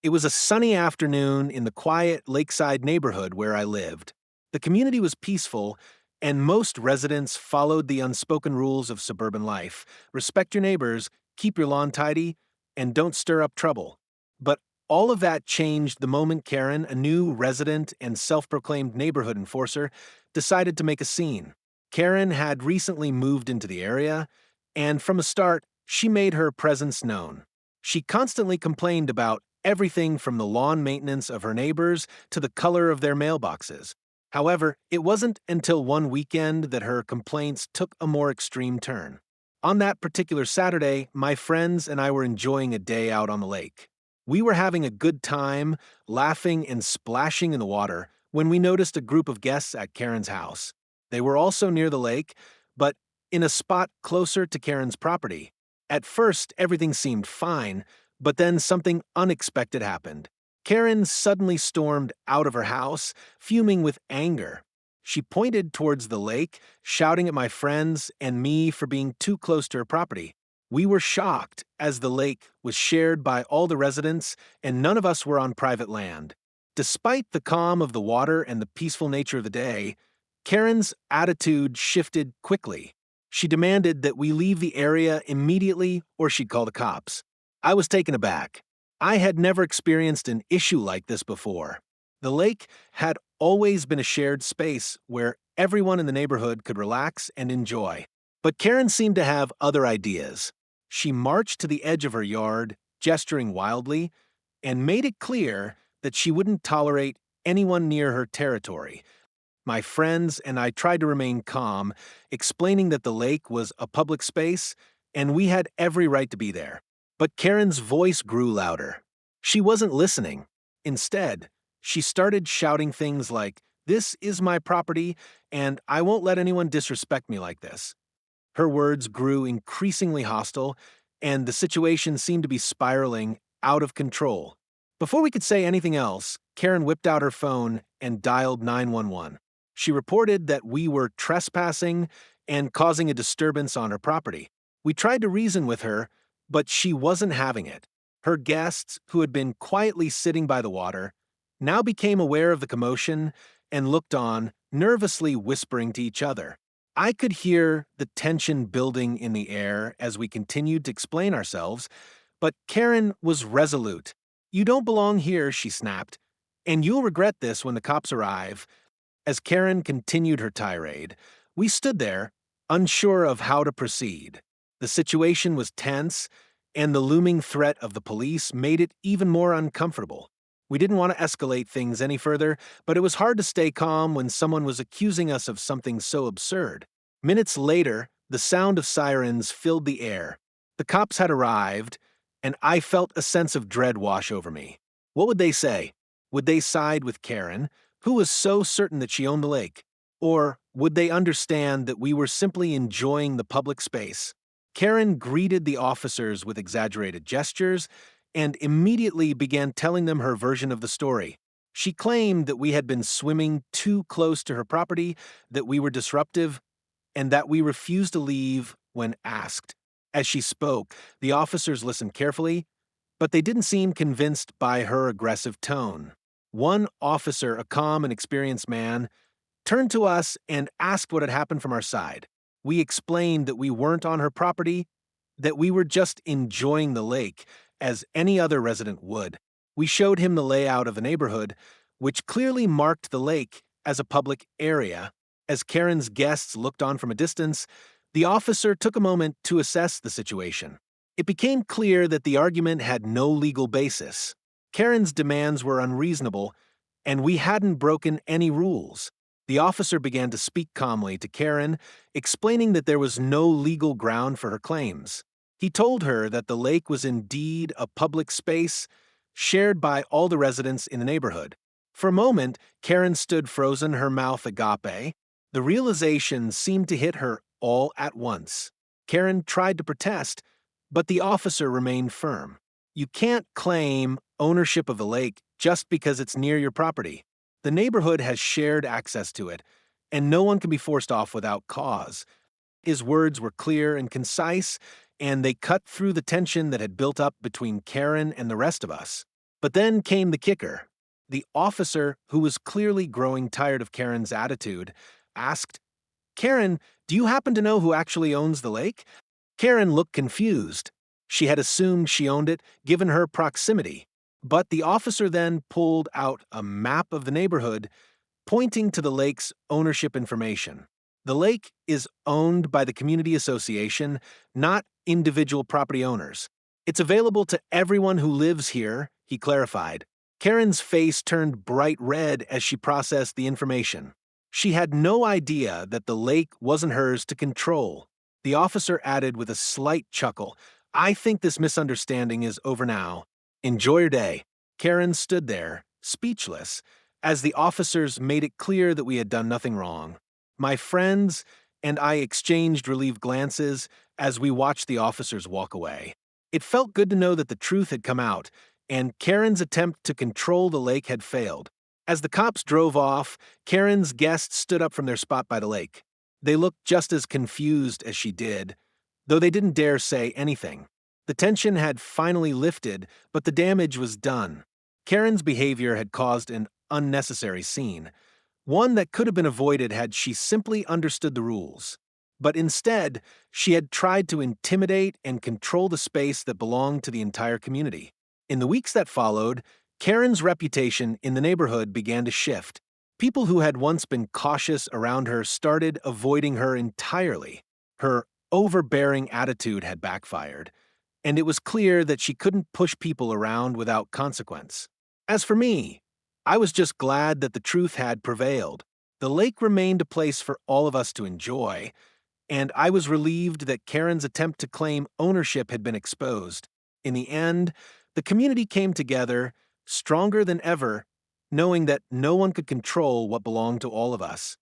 It was a sunny afternoon in the quiet lakeside neighborhood where I lived. The community was peaceful, and most residents followed the unspoken rules of suburban life: respect your neighbors, keep your lawn tidy, and don't stir up trouble. But all of that changed the moment Karen, a new resident and self proclaimed neighborhood enforcer, decided to make a scene. Karen had recently moved into the area, and from the start, she made her presence known. She constantly complained about everything from the lawn maintenance of her neighbors to the color of their mailboxes. However, it wasn't until one weekend that her complaints took a more extreme turn. On that particular Saturday, my friends and I were enjoying a day out on the lake. We were having a good time, laughing and splashing in the water, when we noticed a group of guests at Karen's house. They were also near the lake, but in a spot closer to Karen's property. At first, everything seemed fine, but then something unexpected happened. Karen suddenly stormed out of her house, fuming with anger. She pointed towards the lake, shouting at my friends and me for being too close to her property. We were shocked, as the lake was shared by all the residents and none of us were on private land. Despite the calm of the water and the peaceful nature of the day, Karen's attitude shifted quickly. She demanded that we leave the area immediately or she'd call the cops. I was taken aback. I had never experienced an issue like this before. The lake had always been a shared space where everyone in the neighborhood could relax and enjoy. But Karen seemed to have other ideas. She marched to the edge of her yard, gesturing wildly, and made it clear that she wouldn't tolerate anyone near her territory. My friends and I tried to remain calm, explaining that the lake was a public space and we had every right to be there. But Karen's voice grew louder. She wasn't listening. Instead, she started shouting things like, "This is my property, and I won't let anyone disrespect me like this." Her words grew increasingly hostile, and the situation seemed to be spiraling out of control. Before we could say anything else, Karen whipped out her phone and dialed 911. She reported that we were trespassing and causing a disturbance on her property. We tried to reason with her, but she wasn't having it. Her guests, who had been quietly sitting by the water, now became aware of the commotion and looked on, nervously whispering to each other. I could hear the tension building in the air as we continued to explain ourselves, but Karen was resolute. "You don't belong here," she snapped, "and you'll regret this when the cops arrive." As Karen continued her tirade, we stood there, unsure of how to proceed. The situation was tense, and the looming threat of the police made it even more uncomfortable. We didn't want to escalate things any further, but it was hard to stay calm when someone was accusing us of something so absurd. Minutes later, the sound of sirens filled the air. The cops had arrived, and I felt a sense of dread wash over me. What would they say? Would they side with Karen, who was so certain that she owned the lake? Or would they understand that we were simply enjoying the public space? Karen greeted the officers with exaggerated gestures and immediately began telling them her version of the story. She claimed that we had been swimming too close to her property, that we were disruptive, and that we refused to leave when asked. As she spoke, the officers listened carefully, but they didn't seem convinced by her aggressive tone. One officer, a calm and experienced man, turned to us and asked what had happened from our side. We explained that we weren't on her property, that we were just enjoying the lake, as any other resident would. We showed him the layout of the neighborhood, which clearly marked the lake as a public area. As Karen's guests looked on from a distance, the officer took a moment to assess the situation. It became clear that the argument had no legal basis. Karen's demands were unreasonable, and we hadn't broken any rules. The officer began to speak calmly to Karen, explaining that there was no legal ground for her claims. He told her that the lake was indeed a public space shared by all the residents in the neighborhood. For a moment, Karen stood frozen, her mouth agape. The realization seemed to hit her all at once. Karen tried to protest, but the officer remained firm. "You can't claim ownership of the lake just because it's near your property. The neighborhood has shared access to it, and no one can be forced off without cause." His words were clear and concise, and they cut through the tension that had built up between Karen and the rest of us. But then came the kicker. The officer, who was clearly growing tired of Karen's attitude, asked, "Karen, do you happen to know who actually owns the lake?" Karen looked confused. She had assumed she owned it, given her proximity. But the officer then pulled out a map of the neighborhood, pointing to the lake's ownership information. The lake is owned by the community association, not individual property owners. It's available to everyone who lives here, he clarified. Karen's face turned bright red as she processed the information. She had no idea that the lake wasn't hers to control. The officer added with a slight chuckle, "I think this misunderstanding is over now. Enjoy your day." Karen stood there, speechless, as the officers made it clear that we had done nothing wrong. My friends and I exchanged relieved glances as we watched the officers walk away. It felt good to know that the truth had come out, and Karen's attempt to control the lake had failed. As the cops drove off, Karen's guests stood up from their spot by the lake. They looked just as confused as she did, though they didn't dare say anything. The tension had finally lifted, but the damage was done. Karen's behavior had caused an unnecessary scene, one that could have been avoided had she simply understood the rules. But instead, she had tried to intimidate and control the space that belonged to the entire community. In the weeks that followed, Karen's reputation in the neighborhood began to shift. People who had once been cautious around her started avoiding her entirely. Her overbearing attitude had backfired, and it was clear that she couldn't push people around without consequence. As for me, I was just glad that the truth had prevailed. The lake remained a place for all of us to enjoy, and I was relieved that Karen's attempt to claim ownership had been exposed. In the end, the community came together, stronger than ever, knowing that no one could control what belonged to all of us.